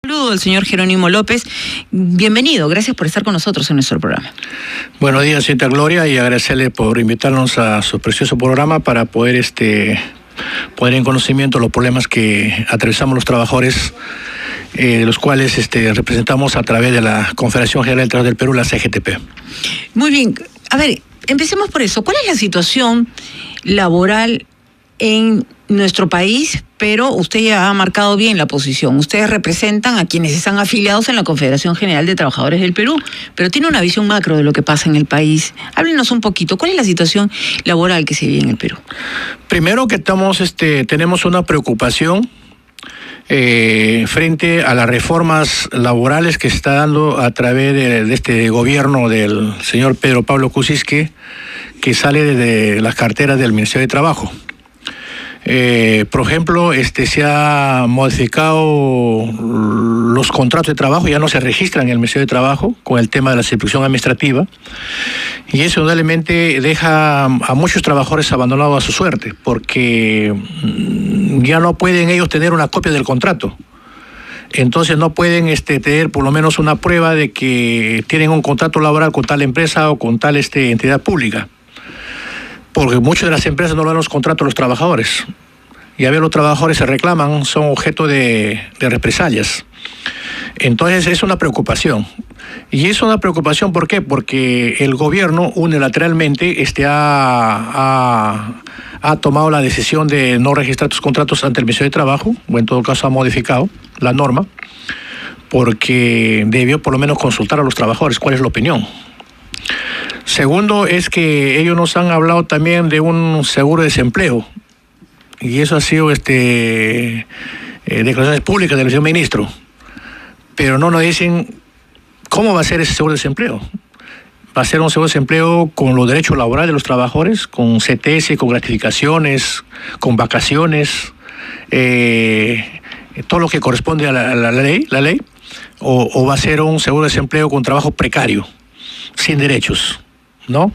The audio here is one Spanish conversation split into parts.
Saludo al señor Jerónimo López. Bienvenido, gracias por estar con nosotros en nuestro programa. Buenos días, señorita Gloria, y agradecerle por invitarnos a su precioso programa para poder poner en conocimiento los problemas que atravesamos los trabajadores, los cuales representamos a través de la Confederación General del Trabajo del Perú, la CGTP. Muy bien, a ver, empecemos por eso. ¿Cuál es la situación laboral en nuestro país? Pero usted ya ha marcado bien la posición. Ustedes representan a quienes están afiliados en la Confederación General de Trabajadores del Perú, pero tiene una visión macro de lo que pasa en el país. Háblenos un poquito, ¿cuál es la situación laboral que se vive en el Perú? Primero que tenemos una preocupación frente a las reformas laborales que se está dando a través de este gobierno del señor Pedro Pablo Kuczynski, que sale de las carteras del Ministerio de Trabajo. Por ejemplo, se ha modificado los contratos de trabajo, ya no se registran en el Ministerio de Trabajo con el tema de la circunscripción administrativa, y eso indudablemente deja a muchos trabajadores abandonados a su suerte, porque ya no pueden ellos tener una copia del contrato. Entonces no pueden tener por lo menos una prueba de que tienen un contrato laboral con tal empresa o con tal entidad pública, porque muchas de las empresas no le dan los contratos a los trabajadores, y a ver, los trabajadores se reclaman, son objeto de represalias. Entonces es una preocupación. Y es una preocupación, ¿por qué? Porque el gobierno unilateralmente ha tomado la decisión de no registrar tus contratos ante el Ministerio de Trabajo, o en todo caso ha modificado la norma, porque debió por lo menos consultar a los trabajadores cuál es la opinión. Segundo, es que ellos nos han hablado también de un seguro de desempleo, y eso ha sido declaraciones públicas del señor ministro, pero no nos dicen cómo va a ser ese seguro de desempleo. Va a ser un seguro de desempleo con los derechos laborales de los trabajadores, con CTS, con gratificaciones, con vacaciones, todo lo que corresponde a la ley, o va a ser un seguro de desempleo con trabajo precario, sin derechos, ¿no?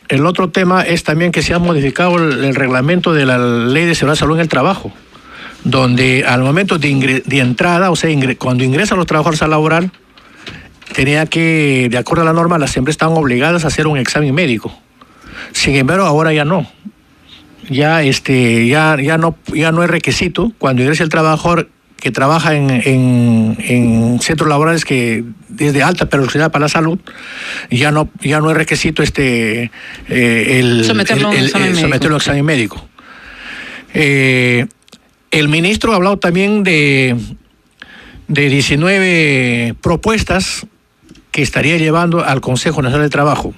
El otro tema es también que se ha modificado el reglamento de la Ley de Seguridad y Salud en el Trabajo, donde al momento de entrada, o sea, cuando ingresan los trabajadores a laborar, tenía que, de acuerdo a la norma, las empresas estaban obligadas a hacer un examen médico. Sin embargo, ahora ya no. Ya no es requisito cuando ingresa el trabajador que trabaja en centros laborales que es de alta peligrosidad para la salud, ya no es requisito someterlo a un examen médico. El ministro ha hablado también de 19 propuestas que estaría llevando al Consejo Nacional de Trabajo.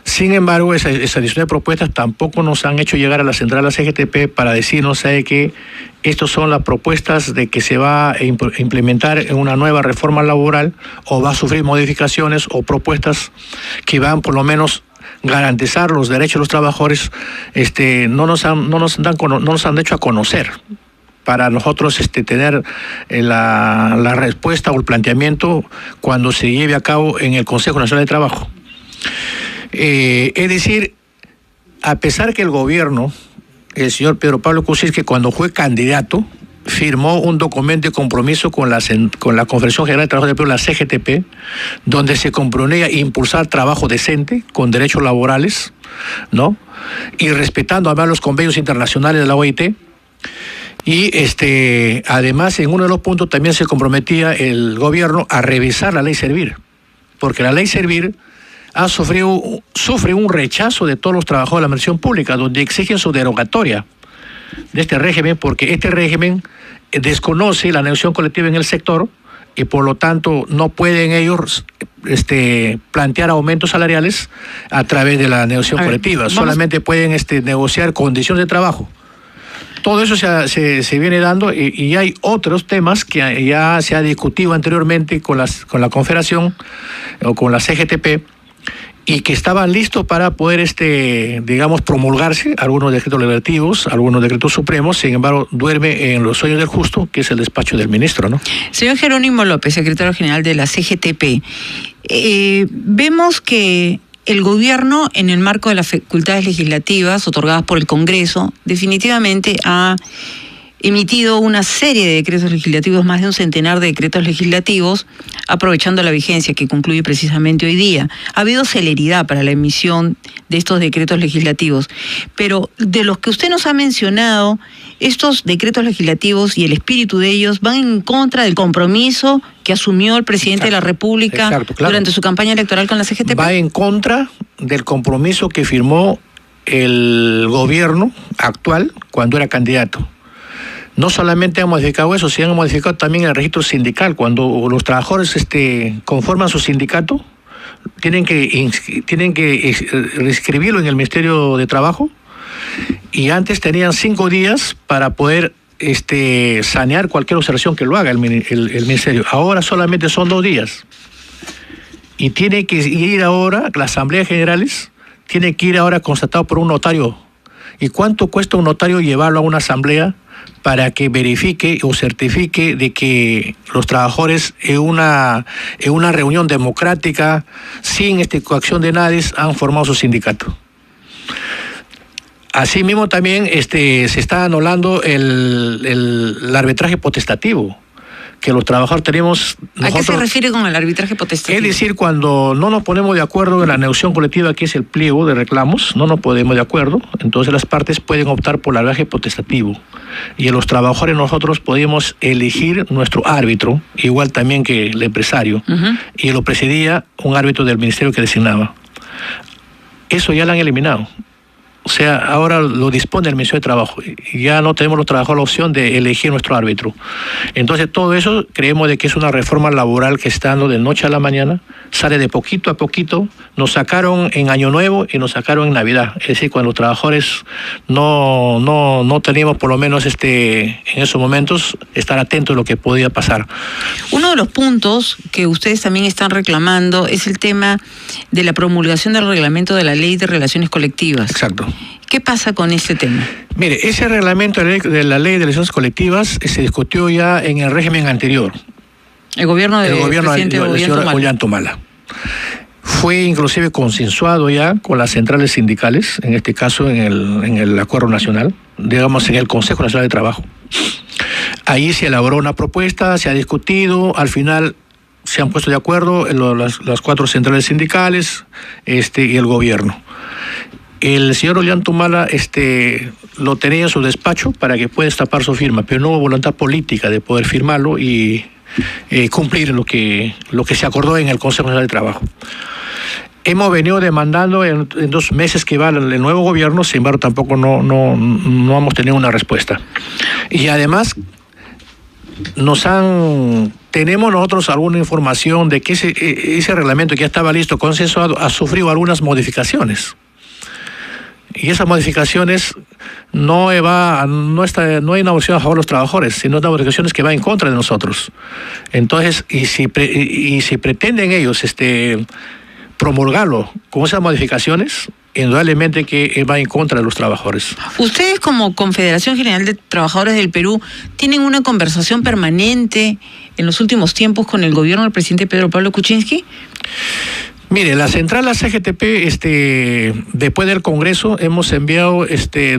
Sin embargo, esas 19 propuestas tampoco nos han hecho llegar a la central de la CGTP para decirnos que estas son las propuestas de que se va a implementar en una nueva reforma laboral, o va a sufrir modificaciones o propuestas que van por lo menos garantizar los derechos de los trabajadores. No nos han hecho a conocer para nosotros tener la respuesta o el planteamiento cuando se lleve a cabo en el Consejo Nacional de Trabajo. Es decir, a pesar que el gobierno, el señor Pedro Pablo Kuczynski, cuando fue candidato, firmó un documento de compromiso con la Confederación General de Trabajo del Perú, la CGTP, donde se comprometía a impulsar trabajo decente, con derechos laborales, ¿no? Y respetando además los convenios internacionales de la OIT. Y además, en uno de los puntos también se comprometía el gobierno a revisar la ley Servir, porque la ley Servir sufre un rechazo de todos los trabajadores de la administración pública, donde exigen su derogatoria de este régimen, porque este régimen desconoce la negociación colectiva en el sector, y por lo tanto no pueden ellos plantear aumentos salariales a través de la negociación colectiva. Solamente pueden negociar condiciones de trabajo. Todo eso se viene dando, y hay otros temas que ya se ha discutido anteriormente con la Confederación o con la CGTP, y que estaban listos para poder, promulgarse algunos decretos legislativos, algunos decretos supremos. Sin embargo, duerme en los sueños del justo, que es el despacho del ministro, ¿no? Señor Jerónimo López, secretario general de la CGTP, vemos que el gobierno, en el marco de las facultades legislativas otorgadas por el Congreso, definitivamente ha emitido una serie de decretos legislativos, más de un centenar de decretos legislativos, aprovechando la vigencia que concluye precisamente hoy día. Ha habido celeridad para la emisión de estos decretos legislativos, pero de los que usted nos ha mencionado, estos decretos legislativos y el espíritu de ellos van en contra del compromiso que asumió el presidente de la República durante su campaña electoral con la CGTP. Va en contra del compromiso que firmó el gobierno actual cuando era candidato. No solamente han modificado eso, sino han modificado también el registro sindical. Cuando los trabajadores conforman su sindicato, tienen que inscribirlo en el Ministerio de Trabajo, y antes tenían 5 días para poder sanear cualquier observación que lo haga el Ministerio. Ahora solamente son 2 días. Y tiene que ir ahora, las asambleas generales, tiene que ir ahora constatado por un notario. ¿Y cuánto cuesta un notario llevarlo a una asamblea para que verifique o certifique de que los trabajadores en una reunión democrática, sin coacción de nadie, han formado su sindicato? Asimismo también se está anulando el arbitraje potestativo, que los trabajadores tenemos nosotros. ¿A qué se refiere con el arbitraje potestativo? Es decir, cuando no nos ponemos de acuerdo en la negociación colectiva, que es el pliego de reclamos, no nos ponemos de acuerdo, entonces las partes pueden optar por el arbitraje potestativo. Y en los trabajadores nosotros podemos elegir nuestro árbitro, igual también que el empresario, y lo presidía un árbitro del ministerio que designaba. Eso ya lo han eliminado. O sea, ahora lo dispone el Ministerio de Trabajo. Ya no tenemos los trabajadores la opción de elegir nuestro árbitro. Entonces, todo eso creemos de que es una reforma laboral que está dando de noche a la mañana, sale de poquito a poquito. Nos sacaron en Año Nuevo y nos sacaron en Navidad. Es decir, cuando los trabajadores no teníamos, por lo menos en esos momentos, estar atentos a lo que podía pasar. Uno de los puntos que ustedes también están reclamando es el tema de la promulgación del reglamento de la Ley de Relaciones Colectivas. Exacto. ¿Qué pasa con este tema? Mire, ese reglamento de la Ley de Relaciones Colectivas se discutió ya en el régimen anterior. El gobierno del presidente Ollanta-Humala. Fue inclusive consensuado ya con las centrales sindicales, en este caso en el Acuerdo Nacional, digamos en el Consejo Nacional de Trabajo. Ahí se elaboró una propuesta, se ha discutido, al final se han puesto de acuerdo las 4 centrales sindicales y el gobierno. El señor Ollanta-Humala lo tenía en su despacho para que pueda destapar su firma, pero no hubo voluntad política de poder firmarlo y cumplir lo que se acordó en el Consejo Nacional de Trabajo. Hemos venido demandando en 2 meses que va el nuevo gobierno, sin embargo tampoco no hemos tenido una respuesta. Y además tenemos nosotros alguna información de que ese reglamento que ya estaba listo, consensuado, ha sufrido algunas modificaciones. Y esas modificaciones no hay una opción a favor de los trabajadores, sino una modificaciones que va en contra de nosotros. Entonces, y si pretenden ellos promulgarlo con esas modificaciones, indudablemente que va en contra de los trabajadores. Ustedes, como Confederación General de Trabajadores del Perú, ¿tienen una conversación permanente en los últimos tiempos con el gobierno del presidente Pedro Pablo Kuczynski? Mire, la central, la CGTP, después del Congreso, hemos enviado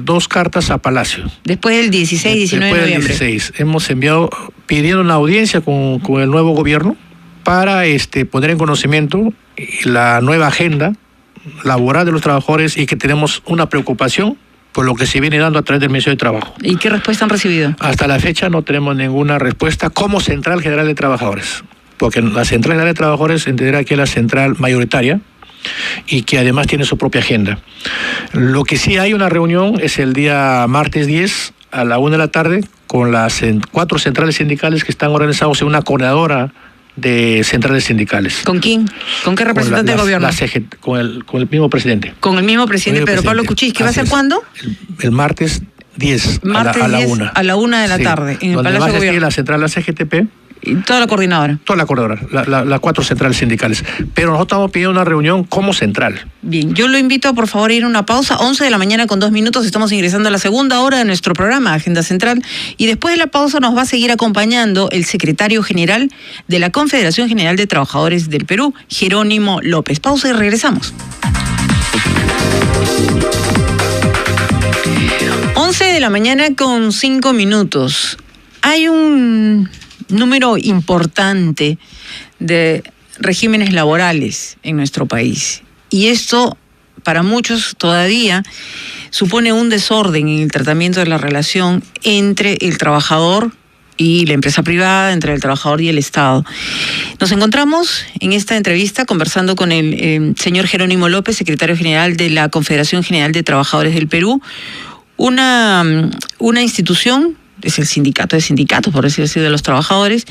2 cartas a Palacio. Después del 16, 19 de noviembre. Después del 16, hemos enviado pidiendo una audiencia con el nuevo gobierno para poner en conocimiento la nueva agenda laboral de los trabajadores y que tenemos una preocupación por lo que se viene dando a través del Ministerio de Trabajo. ¿Y qué respuesta han recibido? Hasta la fecha no tenemos ninguna respuesta como Central General de Trabajadores, porque la Central General de Trabajadores entenderá que es la central mayoritaria y que además tiene su propia agenda. Lo que sí hay una reunión es el día martes 10 a la 1 de la tarde con las 4 centrales sindicales que están organizados en una coordinadora de centrales sindicales. ¿Con quién? ¿Con qué representante del gobierno? Con el mismo presidente. Con el mismo presidente Pedro Pablo Kuczynski. ¿Va a ser cuándo? El martes 10 martes a la 10 1. A la 1 de la tarde, en el Palacio de Gobierno. La central, la CGTP. Y toda la coordinadora. Toda la coordinadora, las 4 centrales sindicales. Pero nosotros estamos pidiendo una reunión como central. Bien, yo lo invito por favor a ir a una pausa, 11 de la mañana con 2 minutos, estamos ingresando a la segunda hora de nuestro programa, Agenda Central, y después de la pausa nos va a seguir acompañando el secretario general de la Confederación General de Trabajadores del Perú, Jerónimo López. Pausa y regresamos. 11:05 a.m. Hay un número importante de regímenes laborales en nuestro país. Y esto, para muchos todavía, supone un desorden en el tratamiento de la relación entre el trabajador y la empresa privada, entre el trabajador y el Estado. Nos encontramos en esta entrevista conversando con el señor Jerónimo López, secretario general de la Confederación General de Trabajadores del Perú, una institución, es el sindicato de sindicatos, por decirlo así, de los trabajadores,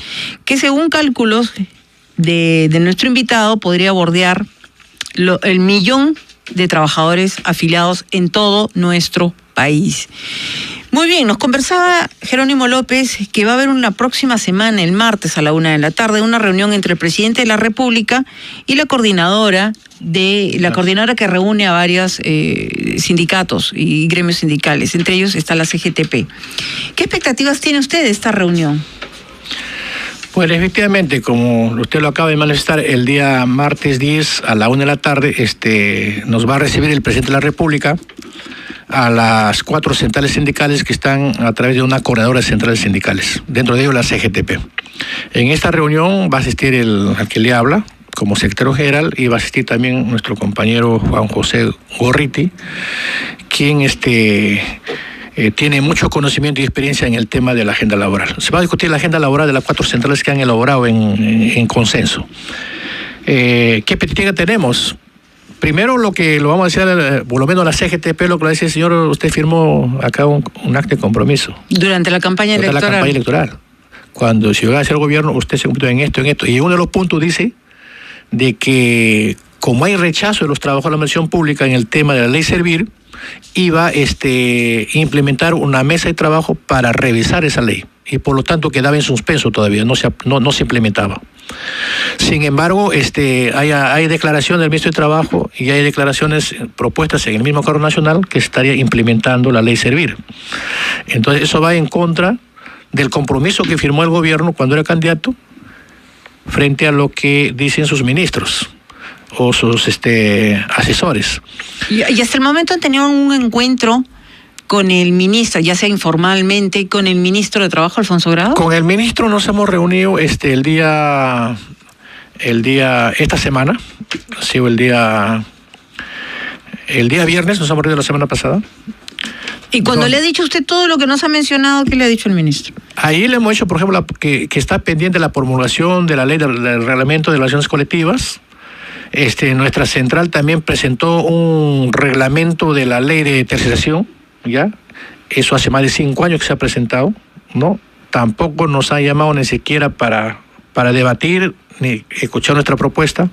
que según cálculos de nuestro invitado podría bordear el 1.000.000 de trabajadores afiliados en todo nuestro país. Muy bien, nos conversaba Jerónimo López que va a haber una próxima semana, el martes a la 1:00 p.m, una reunión entre el presidente de la República y la coordinadora que reúne a varios sindicatos y gremios sindicales, entre ellos está la CGTP. ¿Qué expectativas tiene usted de esta reunión? Pues efectivamente, como usted lo acaba de manifestar, el día martes 10 a la 1:00 p.m, nos va a recibir el presidente de la República a las 4 centrales sindicales que están a través de una coordinadora de centrales sindicales, dentro de ello la CGTP. En esta reunión va a asistir al que le habla como secretario general y va a asistir también nuestro compañero Juan José Gorriti, quien tiene mucho conocimiento y experiencia en el tema de la agenda laboral. Se va a discutir la agenda laboral de las 4 centrales que han elaborado en consenso. ¿Qué expectativa tenemos? Primero, lo vamos a decir, por lo menos la CGTP, lo que le dice, señor, usted firmó acá un acta de compromiso. Durante la campaña electoral. Cuando si llega a ser gobierno, usted se cumplió en esto. Y uno de los puntos dice de que, como hay rechazo de los trabajadores de la administración pública en el tema de la ley Servir, iba a implementar una mesa de trabajo para revisar esa ley. Y por lo tanto quedaba en suspenso todavía, no se implementaba. Sin embargo, hay declaraciones del ministro de Trabajo y hay declaraciones propuestas en el mismo cargo nacional que estaría implementando la ley Servir. Entonces eso va en contra del compromiso que firmó el gobierno cuando era candidato frente a lo que dicen sus ministros o sus asesores. Y hasta el momento han tenido un encuentro con el ministro, ya sea informalmente, con el ministro de Trabajo, Alfonso Grado. Con el ministro nos hemos reunido esta semana, ha sido el día viernes, nos hemos reunido la semana pasada. Y cuando le ha dicho usted todo lo que nos ha mencionado, ¿qué le ha dicho el ministro? Ahí le hemos dicho, por ejemplo, que está pendiente la promulgación de la ley del reglamento de relaciones colectivas. Nuestra central también presentó un reglamento de la ley de tercerización, ¿ya? Eso hace más de 5 años que se ha presentado, ¿no? Tampoco nos ha llamado ni siquiera para debatir ni escuchar nuestra propuesta.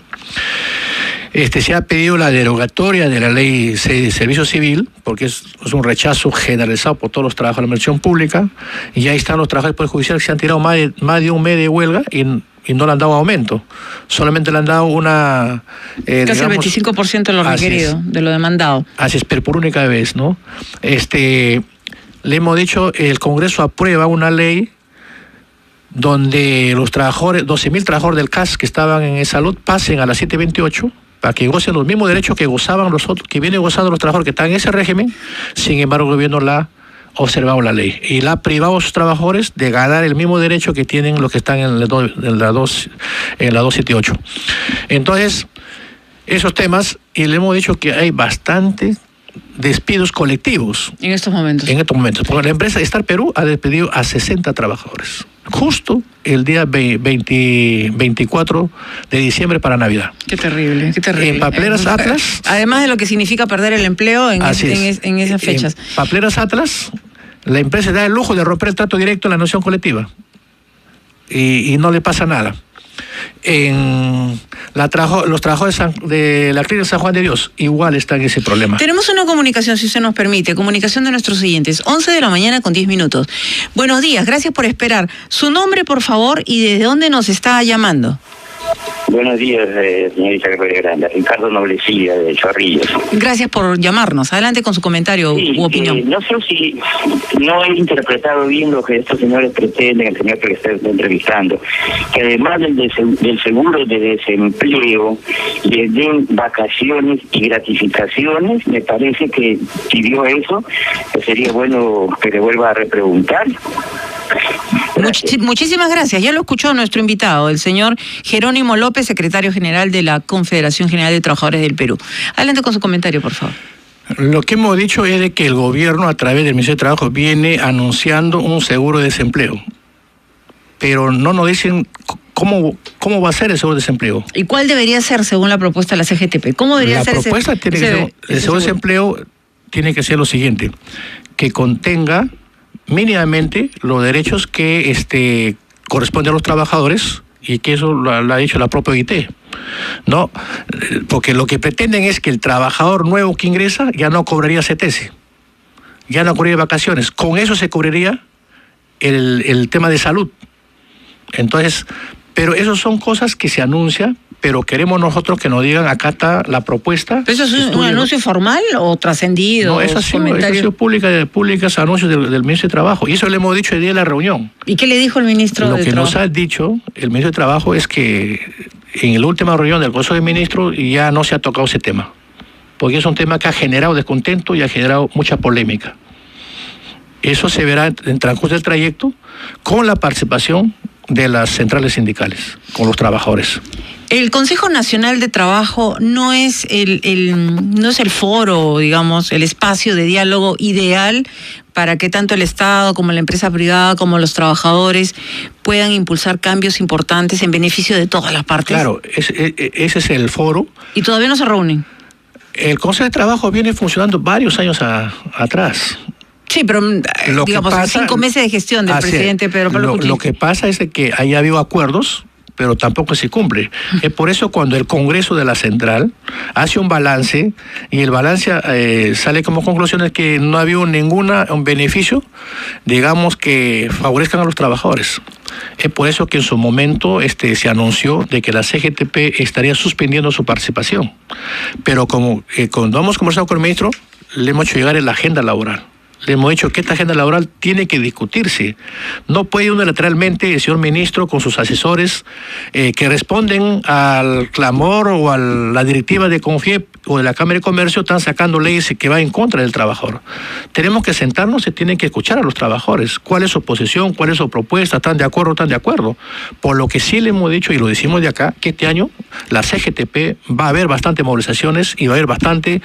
Se ha pedido la derogatoria de la ley de servicio civil, porque es un rechazo generalizado por todos los trabajadores de la administración pública, y ahí están los trabajadores del Poder Judicial que se han tirado más de un mes de huelga y no le han dado aumento, solamente le han dado una... Casi el 25% de lo requerido, de lo demandado. Así es, pero por única vez, ¿no? Le hemos dicho, el Congreso aprueba una ley donde los trabajadores, 12.000 trabajadores del CAS que estaban en salud pasen a la 728 para que gocen los mismos derechos que gozaban los otros, que vienen gozando los trabajadores que están en ese régimen. Sin embargo, el gobierno la ha observado la ley y la ha privado a sus trabajadores de ganar el mismo derecho que tienen los que están en la 278. Entonces, esos temas, y le hemos dicho que hay bastantes despidos colectivos. En estos momentos. Porque la empresa Star Perú ha despedido a 60 trabajadores. Justo el día 24 de diciembre para Navidad. Qué terrible, qué terrible. En Papeleras Atlas. Además de lo que significa perder el empleo en esas fechas. En Papeleras Atlas, la empresa da el lujo de romper el trato directo en la negociación colectiva. Y no le pasa nada. Los trabajadores de la clínica San Juan de Dios igual están en ese problema. Tenemos una comunicación, si usted nos permite, comunicación de nuestros oyentes, 11:10 a.m. Buenos días, gracias por esperar. Su nombre, por favor, y desde dónde nos está llamando. Buenos días, señorita Grande. Ricardo Noblecilla, de Chorrillos. Gracias por llamarnos. Adelante con su comentario u opinión. No sé si no he interpretado bien lo que estos señores pretenden, el señor que le está entrevistando, que además del seguro de desempleo les den vacaciones y gratificaciones. Me parece que pidió eso, que sería bueno que le vuelva a repreguntar. Muchísimas gracias. Ya lo escuchó nuestro invitado, el señor Jerónimo López, secretario general de la Confederación General de Trabajadores del Perú. Adelante con su comentario, por favor. Lo que hemos dicho es de que el gobierno, a través del Ministerio de Trabajo, viene anunciando un seguro de desempleo. Pero no nos dicen cómo va a ser el seguro de desempleo. ¿Y cuál debería ser según la propuesta de la CGTP? ¿Cómo debería ser propuesta tiene que ser, el seguro de desempleo tiene que ser lo siguiente, que contenga mínimamente los derechos que corresponden a los trabajadores, y que eso lo ha dicho la propia OIT, ¿no? Porque lo que pretenden es que el trabajador nuevo que ingresa ya no cobraría CTS, ya no cobraría vacaciones, con eso se cubriría el tema de salud. Entonces, pero eso son cosas que se anuncian, pero queremos nosotros que nos digan, acá está la propuesta. ¿Pero eso es un anuncio formal o trascendido? No, eso ha sido públicas anuncios del Ministro de Trabajo, y eso le hemos dicho el día de la reunión. ¿Y qué le dijo el Ministro de Trabajo? Lo que nos ha dicho el Ministro de Trabajo es que en la última reunión del Consejo de Ministros ya no se ha tocado ese tema, porque es un tema que ha generado descontento y ha generado mucha polémica. Eso se verá en el transcurso del trayecto con la participación de las centrales sindicales, con los trabajadores. El Consejo Nacional de Trabajo no es no es el foro, digamos, el espacio de diálogo ideal para que tanto el Estado como la empresa privada como los trabajadores puedan impulsar cambios importantes en beneficio de todas las partes. Claro, ese es el foro. ¿Y todavía no se reúnen? El Consejo de Trabajo viene funcionando varios años atrás. Sí, pero digamos, 5 meses de gestión del presidente Pedro Pablo Kuczynski. Lo que pasa es que ahí ha habido acuerdos, pero tampoco se cumple. Es por eso cuando el Congreso de la Central hace un balance, y el balance sale como conclusiones que no ha habido ningún beneficio, digamos, que favorezcan a los trabajadores. Es por eso que en su momento se anunció de que la CGTP estaría suspendiendo su participación. Pero cuando hemos conversado con el ministro, le hemos hecho llegar en la agenda laboral. Le hemos dicho que esta agenda laboral tiene que discutirse. No puede unilateralmente el señor ministro con sus asesores que responden al clamor o a la directiva de CONFIEP o de la Cámara de Comercio, están sacando leyes que van en contra del trabajador. Tenemos que sentarnos, se tienen que escuchar a los trabajadores. ¿Cuál es su posición? ¿Cuál es su propuesta? ¿Están de acuerdo? ¿Están de acuerdo? Por lo que sí le hemos dicho, y lo decimos de acá, que este año la CGTP va a haber bastantes movilizaciones y va a haber bastante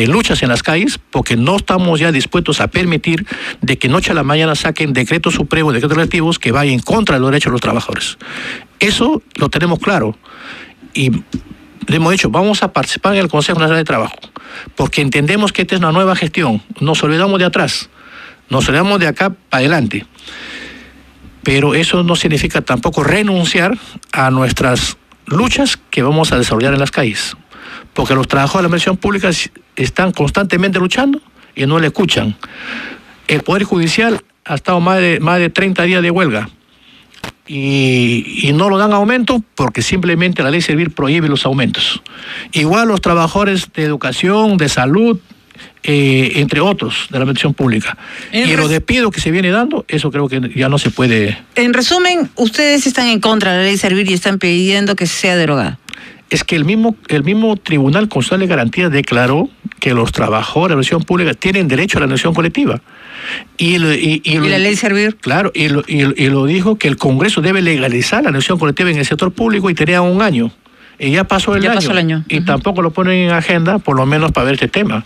luchas en las calles, porque no estamos ya dispuestos a permitir de que noche a la mañana saquen decretos supremos, decretos relativos que vayan en contra de los derechos de los trabajadores. Eso lo tenemos claro. Y le hemos dicho, vamos a participar en el Consejo Nacional de Trabajo, porque entendemos que esta es una nueva gestión. Nos olvidamos de atrás, nos olvidamos de acá para adelante. Pero eso no significa tampoco renunciar a nuestras luchas que vamos a desarrollar en las calles, porque los trabajadores de la administración pública están constantemente luchando y no le escuchan. El Poder Judicial ha estado más de 30 días de huelga y no lo dan aumento porque simplemente la ley Servir prohíbe los aumentos. Igual los trabajadores de educación, de salud, entre otros de la administración pública. Y los despidos que se viene dando, eso creo que ya no se puede. En resumen, ustedes están en contra de la ley Servir y están pidiendo que sea derogada. Es que el mismo Tribunal Constitucional de Garantías declaró que los trabajadores de la administración pública tienen derecho a la negociación colectiva. ¿Y la ley Servir? Claro, y lo dijo que el Congreso debe legalizar la negociación colectiva en el sector público y tenía un año. Y ya pasó el año. Y tampoco lo ponen en agenda, por lo menos para ver este tema.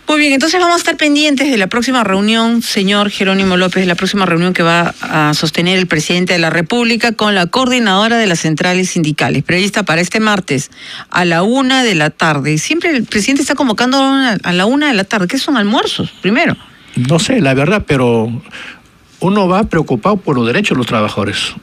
Muy bien, entonces vamos a estar pendientes de la próxima reunión, señor Jerónimo López, la próxima reunión que va a sostener el presidente de la República con la coordinadora de las centrales sindicales, prevista para este martes a la 1 de la tarde. Siempre el presidente está convocando a la 1 de la tarde. ¿Qué son almuerzos, primero? No sé, la verdad, pero uno va preocupado por los derechos de los trabajadores.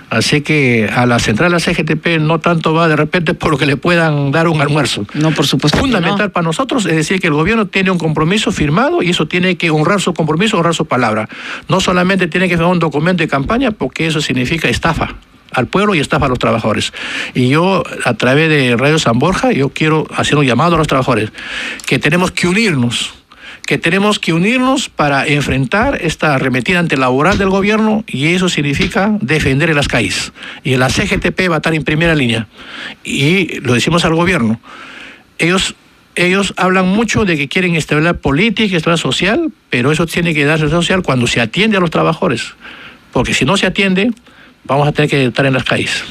Así que a la central de la CGTP no tanto va de repente por lo que le puedan dar un almuerzo. No, por supuesto. Fundamental para nosotros es decir que el gobierno tiene un compromiso firmado y eso tiene que honrar su compromiso, honrar su palabra. No solamente tiene que firmar un documento de campaña porque eso significa estafa al pueblo y estafa a los trabajadores. Y yo, a través de Radio San Borja, yo quiero hacer un llamado a los trabajadores, que tenemos que unirnos para enfrentar esta arremetida antelaboral del gobierno, y eso significa defender en las calles. Y la CGTP va a estar en primera línea. Y lo decimos al gobierno. Ellos hablan mucho de que quieren estabilidad política, estabilidad social, pero eso tiene que darse social cuando se atiende a los trabajadores. Porque si no se atiende, vamos a tener que estar en las calles.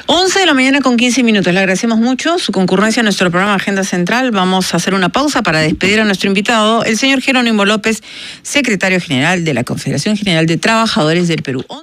11:15 a.m. Le agradecemos mucho su concurrencia a nuestro programa Agenda Central. Vamos a hacer una pausa para despedir a nuestro invitado, el señor Jerónimo López, secretario general de la Confederación General de Trabajadores del Perú.